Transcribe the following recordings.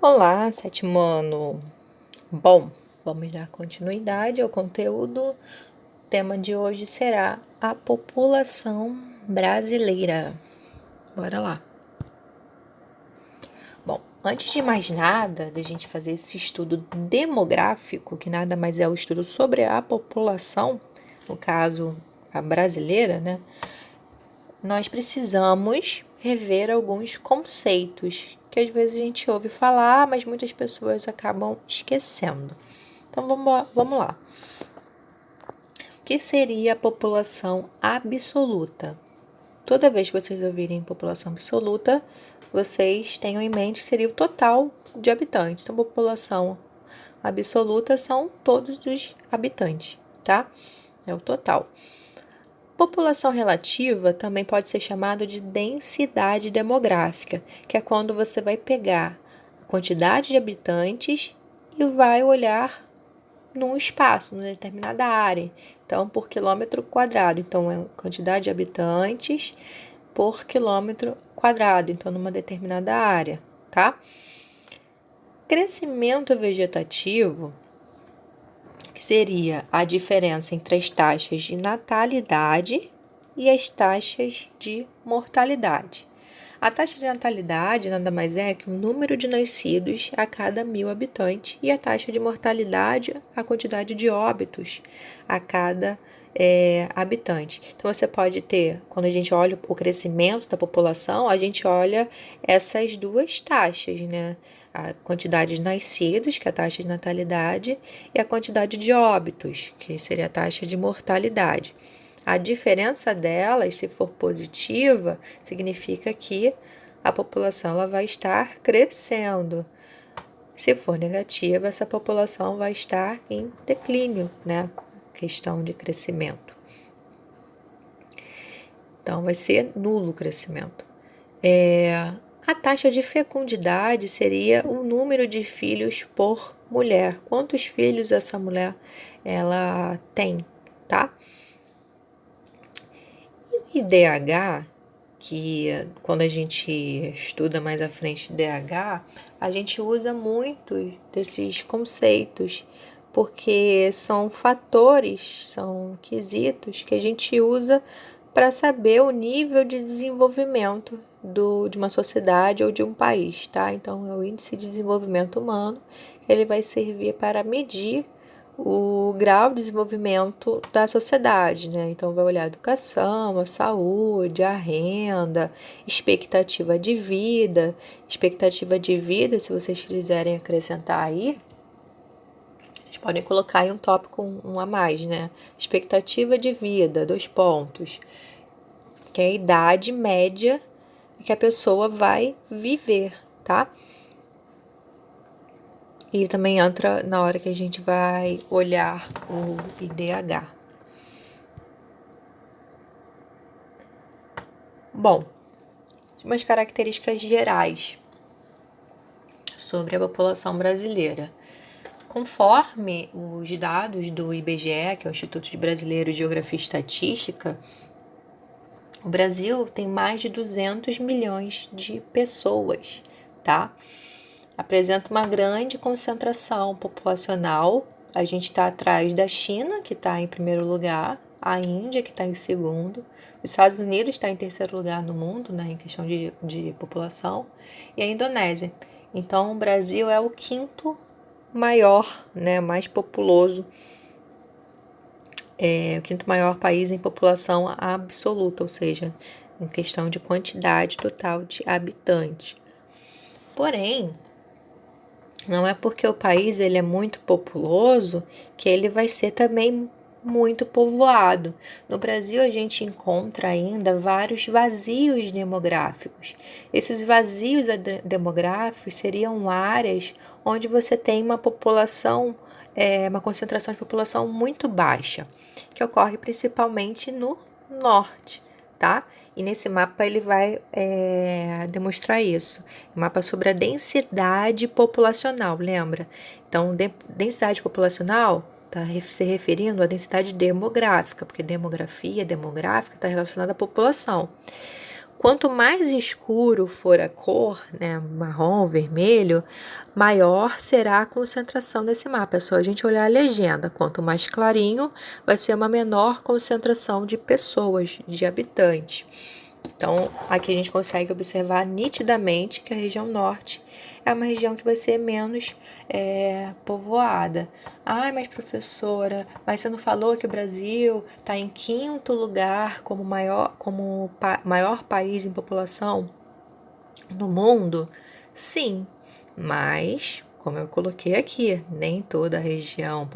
Olá, sétimo ano. Bom, vamos dar continuidade ao conteúdo. O tema de hoje será a população brasileira. Bora lá. Bom, antes de mais nada, da gente fazer esse estudo demográfico, que nada mais é o estudo sobre a população, no caso, a brasileira, né? Nós precisamos rever alguns conceitos que às vezes a gente ouve falar, mas muitas pessoas acabam esquecendo. Então vamos lá. O que seria a população absoluta? Toda vez que vocês ouvirem população absoluta, vocês tenham em mente que seria o total de habitantes. Então, população absoluta são todos os habitantes, tá? É o total. População relativa também pode ser chamada de densidade demográfica, que é quando você vai pegar a quantidade de habitantes e vai olhar num espaço, numa determinada área. Então, por quilômetro quadrado. Então, é a quantidade de habitantes por quilômetro quadrado. Então, numa determinada área, tá? Crescimento vegetativo, que seria a diferença entre as taxas de natalidade e as taxas de mortalidade. A taxa de natalidade nada mais é que o número de nascidos a cada 1.000 habitantes e a taxa de mortalidade, a quantidade de óbitos a cada habitante. Então, você pode ter, quando a gente olha o crescimento da população, a gente olha essas duas taxas, né? A quantidade de nascidos, que é a taxa de natalidade, e a quantidade de óbitos, que seria a taxa de mortalidade. A diferença delas, se for positiva, significa que a população ela vai estar crescendo. Se for negativa, essa população vai estar em declínio, né? Questão de crescimento. Então, vai ser nulo o crescimento. A taxa de fecundidade seria o número de filhos por mulher. Quantos filhos essa mulher ela tem, tá? E DH, que quando a gente estuda mais à frente DH, a gente usa muito desses conceitos, porque são fatores, são quesitos que a gente usa para saber o nível de desenvolvimento de uma sociedade ou de um país, tá? Então, é o índice de desenvolvimento humano, ele vai servir para medir o grau de desenvolvimento da sociedade, né? Então, vai olhar a educação, a saúde, a renda, expectativa de vida. Expectativa de vida, se vocês quiserem acrescentar aí, vocês podem colocar aí um tópico um a mais, né? Expectativa de vida, 2 pontos, que é a idade média que a pessoa vai viver, tá? E também entra na hora que a gente vai olhar o IDH. Bom, umas características gerais sobre a população brasileira. Conforme os dados do IBGE, que é o Instituto Brasileiro de Geografia e Estatística, o Brasil tem mais de 200 milhões de pessoas, tá? Apresenta uma grande concentração populacional. A gente está atrás da China, que está em primeiro lugar, a Índia, que está em segundo, os Estados Unidos está em terceiro lugar no mundo, né, em questão de população, e a Indonésia. Então, o Brasil é o quinto maior, né, mais populoso, o quinto maior país em população absoluta, ou seja, em questão de quantidade total de habitantes. Porém, não é porque o país ele é muito populoso que ele vai ser também muito povoado. No Brasil, a gente encontra ainda vários vazios demográficos. Esses vazios demográficos seriam áreas onde você tem uma população, uma concentração de população muito baixa, que ocorre principalmente no norte, tá? E nesse mapa ele vai demonstrar isso. Mapa sobre a densidade populacional, lembra? Então, densidade populacional está se referindo à densidade demográfica, porque demográfica está relacionada à população. Quanto mais escuro for a cor, né, marrom, vermelho, maior será a concentração desse mapa. É só a gente olhar a legenda. Quanto mais clarinho, vai ser uma menor concentração de pessoas, de habitantes. Então, aqui a gente consegue observar nitidamente que a região norte é uma região que vai ser menos povoada. Ai, mas professora, mas você não falou que o Brasil está em quinto lugar como maior país em população no mundo? Sim, mas, como eu coloquei aqui, nem toda a região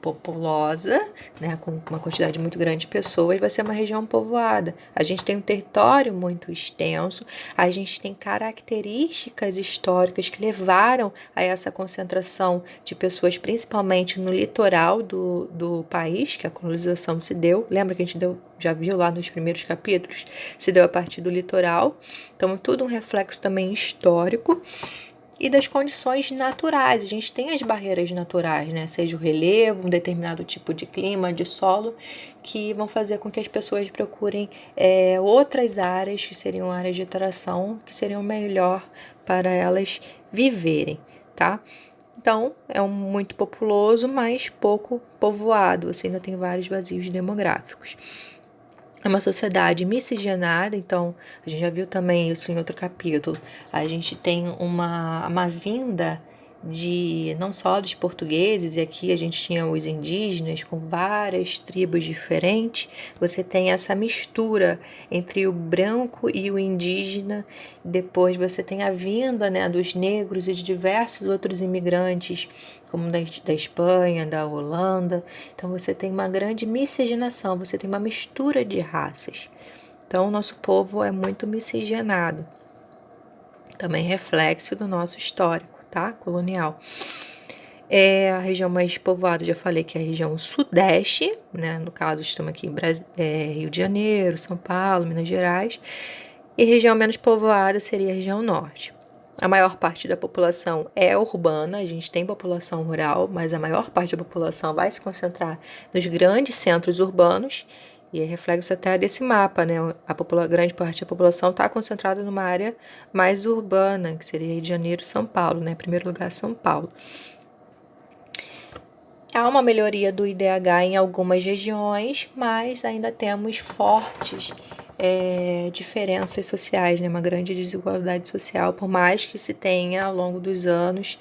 populosa, né, com uma quantidade muito grande de pessoas, vai ser uma região povoada. A gente tem um território muito extenso, a gente tem características históricas que levaram a essa concentração de pessoas, principalmente no litoral do país, que a colonização se deu. Lembra que a gente já viu lá nos primeiros capítulos? Se deu a partir do litoral. Então, tudo um reflexo também histórico e das condições naturais. A gente tem as barreiras naturais, né? Seja o relevo, um determinado tipo de clima, de solo, que vão fazer com que as pessoas procurem outras áreas, que seriam áreas de atração, que seriam melhor para elas viverem, tá? Então, é muito populoso, mas pouco povoado. Você ainda tem vários vazios demográficos. É uma sociedade miscigenada, então a gente já viu também isso em outro capítulo. A gente tem uma vinda de não só dos portugueses, e aqui a gente tinha os indígenas com várias tribos diferentes. Você tem essa mistura entre o branco e o indígena. Depois você tem a vinda, né, dos negros e de diversos outros imigrantes, como da Espanha, da Holanda. Então você tem uma grande miscigenação, você tem uma mistura de raças. Então o nosso povo é muito miscigenado. Também reflexo do nosso histórico, tá? Colonial. A região mais povoada, já falei que é a região sudeste, né? No caso, estamos aqui em Rio de Janeiro, São Paulo, Minas Gerais. E região menos povoada seria a região norte. A maior parte da população é urbana, a gente tem população rural, mas a maior parte da população vai se concentrar nos grandes centros urbanos, e é reflexo até desse mapa, né? Grande parte da população está concentrada numa área mais urbana, que seria Rio de Janeiro e São Paulo, né? Em primeiro lugar, São Paulo. Há uma melhoria do IDH em algumas regiões, mas ainda temos fortes diferenças sociais, né? Uma grande desigualdade social, por mais que se tenha ao longo dos anos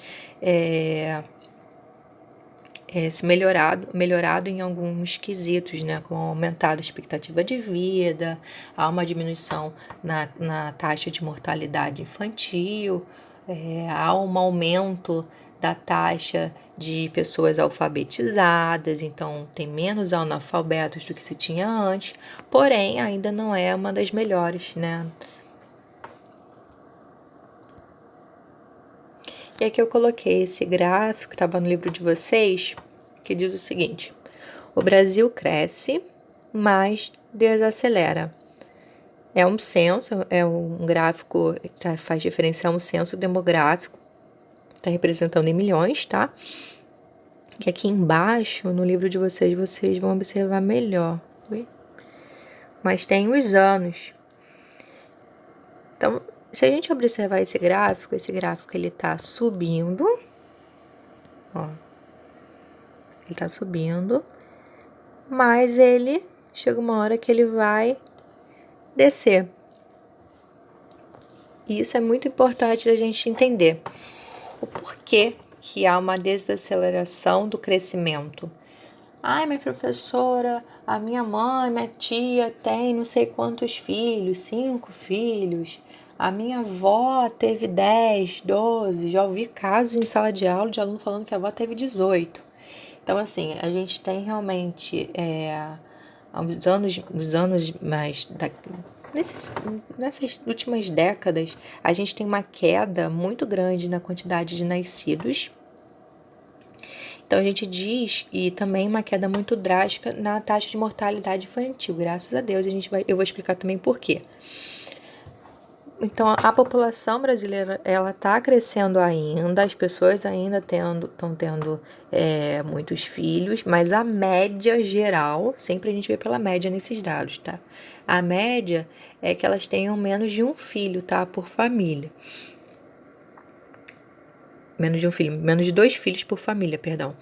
se melhorado em alguns quesitos, né? Com aumentada a expectativa de vida, há uma diminuição na taxa de mortalidade infantil, há um aumento da taxa de pessoas alfabetizadas, então tem menos analfabetos do que se tinha antes, porém ainda não é uma das melhores, né? E aqui eu coloquei esse gráfico, que estava no livro de vocês, que diz o seguinte: o Brasil cresce, mas desacelera. É um censo, é um gráfico que faz referência a um censo demográfico, está representando em milhões, tá? Que aqui embaixo, no livro de vocês vão observar melhor. Mas tem os anos. Então, se a gente observar esse gráfico ele tá subindo, ó. Ele tá subindo, mas ele chega uma hora que ele vai descer. E isso é muito importante da gente entender. O porquê que há uma desaceleração do crescimento. Ai, minha professora, a minha mãe, minha tia tem não sei quantos filhos, 5 filhos. A minha avó teve 10, 12. Já ouvi casos em sala de aula de aluno falando que a avó teve 18. Então, assim, a gente tem realmente, os anos mais... Nessas últimas décadas, a gente tem uma queda muito grande na quantidade de nascidos. Então, a gente diz, e também uma queda muito drástica na taxa de mortalidade infantil. Graças a Deus, eu vou explicar também por quê. Então, a população brasileira, ela está crescendo ainda, as pessoas ainda estão tendo muitos filhos, mas a média geral, sempre a gente vê pela média nesses dados, tá? A média é que elas tenham menos de um filho, tá? Por família. Menos de 2 filhos por família, perdão.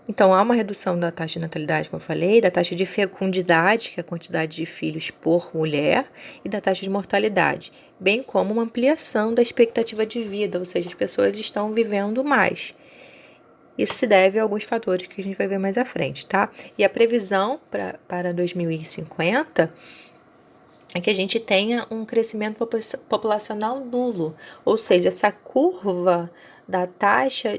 Então, há uma redução da taxa de natalidade, como eu falei, da taxa de fecundidade, que é a quantidade de filhos por mulher, e da taxa de mortalidade, bem como uma ampliação da expectativa de vida, ou seja, as pessoas estão vivendo mais. Isso se deve a alguns fatores que a gente vai ver mais à frente, tá? E a previsão para 2050 é que a gente tenha um crescimento populacional nulo, ou seja, essa curva da taxa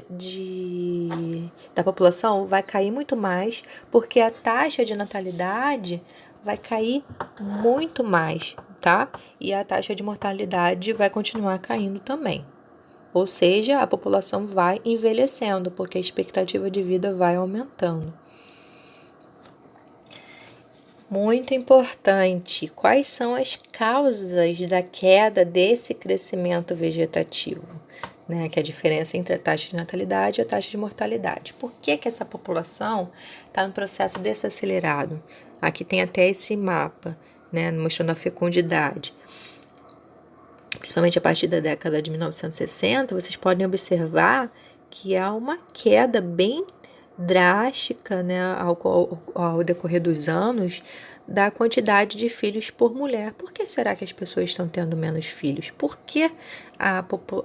da população vai cair muito mais, porque a taxa de natalidade vai cair muito mais, tá? E a taxa de mortalidade vai continuar caindo também. Ou seja, a população vai envelhecendo, porque a expectativa de vida vai aumentando. Muito importante. Quais são as causas da queda desse crescimento vegetativo? Né, que é a diferença entre a taxa de natalidade e a taxa de mortalidade. Por que essa população está no processo desacelerado? Aqui tem até esse mapa, né, mostrando a fecundidade. Principalmente a partir da década de 1960, vocês podem observar que há uma queda bem drástica, né, ao decorrer dos anos, da quantidade de filhos por mulher. Por que será que as pessoas estão tendo menos filhos? Por que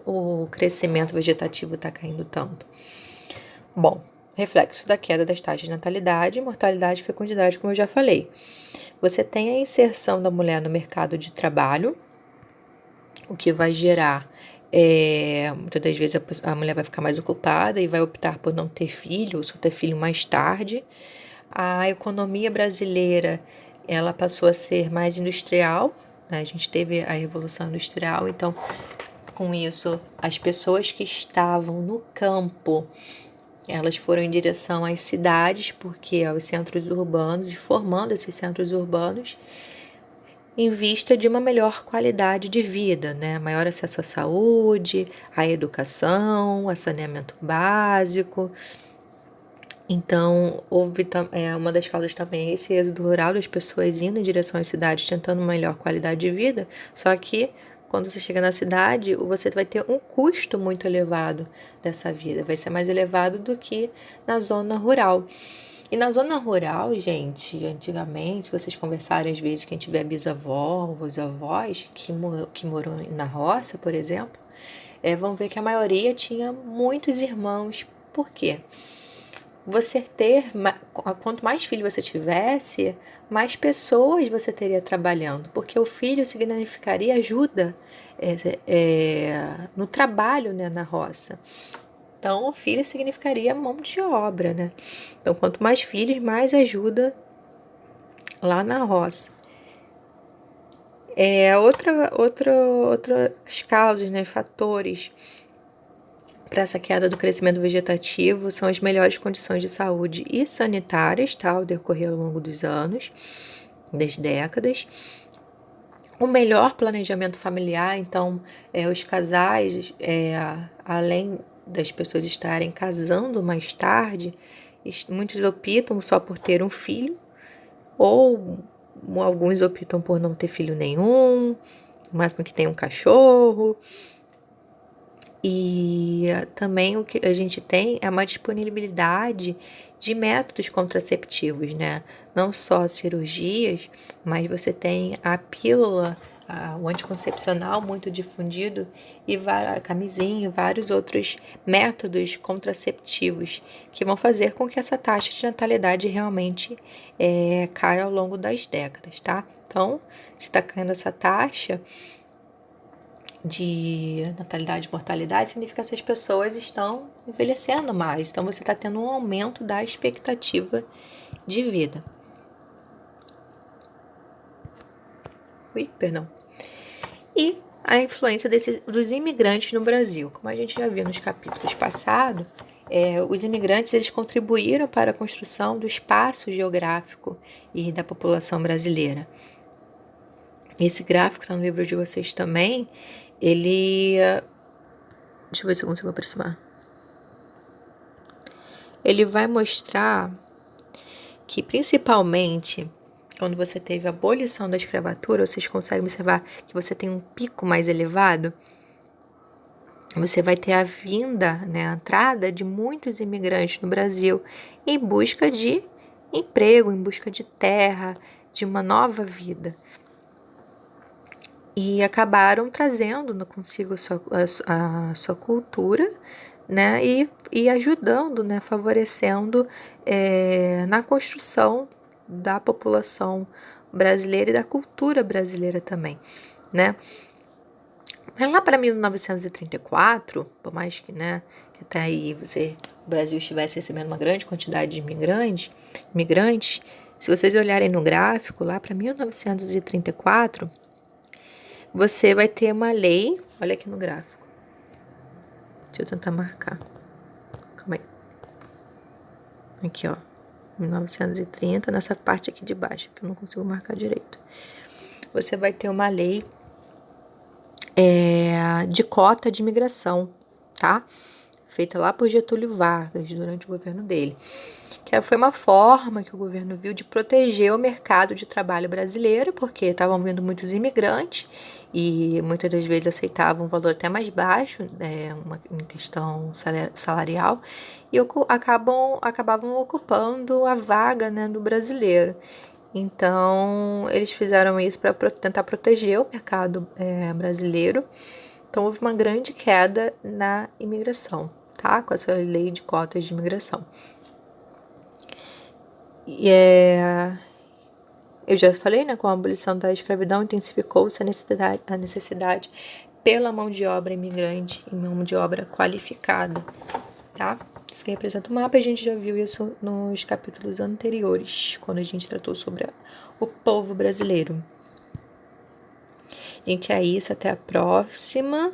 o crescimento vegetativo está caindo tanto? Bom, reflexo da queda das taxas de natalidade, mortalidade e fecundidade, como eu já falei. Você tem a inserção da mulher no mercado de trabalho, o que vai gerar, muitas das vezes a mulher vai ficar mais ocupada e vai optar por não ter filho, ou só ter filho mais tarde. A economia brasileira, ela passou a ser mais industrial, né? A gente teve a Revolução Industrial, então, com isso, as pessoas que estavam no campo, elas foram em direção às cidades, porque aos centros urbanos, e formando esses centros urbanos, em vista de uma melhor qualidade de vida, né? Maior acesso à saúde, à educação, a saneamento básico. Então, houve uma das causas também esse êxodo rural das pessoas indo em direção às cidades, tentando uma melhor qualidade de vida. Só que, quando você chega na cidade, você vai ter um custo muito elevado dessa vida. Vai ser mais elevado do que na zona rural. E na zona rural, gente, antigamente, se vocês conversarem às vezes, quem tiver bisavó ou avós que morou na roça, por exemplo, vão ver que a maioria tinha muitos irmãos. Por quê? Quanto mais filho você tivesse, mais pessoas você teria trabalhando, porque o filho significaria ajuda no trabalho, né, na roça. Então, o filho significaria mão de obra, né? Então, quanto mais filhos, mais ajuda lá na roça. Outras causas, né, fatores para essa queda do crescimento vegetativo são as melhores condições de saúde e sanitárias, tá, ao decorrer ao longo dos anos, das décadas. O melhor planejamento familiar, então, os casais, além das pessoas estarem casando mais tarde, muitos optam só por ter um filho, ou alguns optam por não ter filho nenhum, o máximo que tem um cachorro. E também o que a gente tem é uma disponibilidade de métodos contraceptivos, né? Não só cirurgias, mas você tem a pílula, o anticoncepcional muito difundido e a camisinha e vários outros métodos contraceptivos que vão fazer com que essa taxa de natalidade realmente caia ao longo das décadas, tá? Então, se está caindo essa taxa de natalidade e mortalidade, significa que essas pessoas estão envelhecendo mais. Então, você está tendo um aumento da expectativa de vida. Perdão. E a influência dos imigrantes no Brasil. Como a gente já viu nos capítulos passados, os imigrantes eles contribuíram para a construção do espaço geográfico e da população brasileira. Esse gráfico está no livro de vocês também. Ele... Deixa eu ver se eu consigo aproximar. Ele vai mostrar que, principalmente, quando você teve a abolição da escravatura, vocês conseguem observar que você tem um pico mais elevado? Você vai ter a vinda, né, a entrada de muitos imigrantes no Brasil em busca de emprego, em busca de terra, de uma nova vida. E acabaram trazendo consigo a sua cultura, né, e ajudando, né, favorecendo na construção da população brasileira e da cultura brasileira também, né. Mas lá para 1934, por mais que, né, que até aí o Brasil estivesse recebendo uma grande quantidade de imigrantes, se vocês olharem no gráfico, lá para 1934, você vai ter uma lei, olha aqui no gráfico. Deixa eu tentar marcar. Calma aí. Aqui, ó. 1930, nessa parte aqui de baixo, que eu não consigo marcar direito. Você vai ter uma lei de cota de imigração, tá? Feita lá por Getúlio Vargas, durante o governo dele. Que foi uma forma que o governo viu de proteger o mercado de trabalho brasileiro, porque estavam vindo muitos imigrantes e muitas das vezes aceitavam um valor até mais baixo, em questão salarial, e acabavam ocupando a vaga, né, do brasileiro. Então, eles fizeram isso para tentar proteger o mercado brasileiro. Então, houve uma grande queda na imigração, tá? Com essa lei de cotas de imigração. E eu já falei, né? Com a abolição da escravidão, intensificou-se a necessidade pela mão de obra imigrante e mão de obra qualificada, tá? Isso que representa o mapa, a gente já viu isso nos capítulos anteriores, quando a gente tratou sobre o povo brasileiro. Gente, é isso, até a próxima.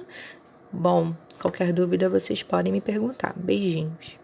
Bom, qualquer dúvida vocês podem me perguntar. Beijinhos.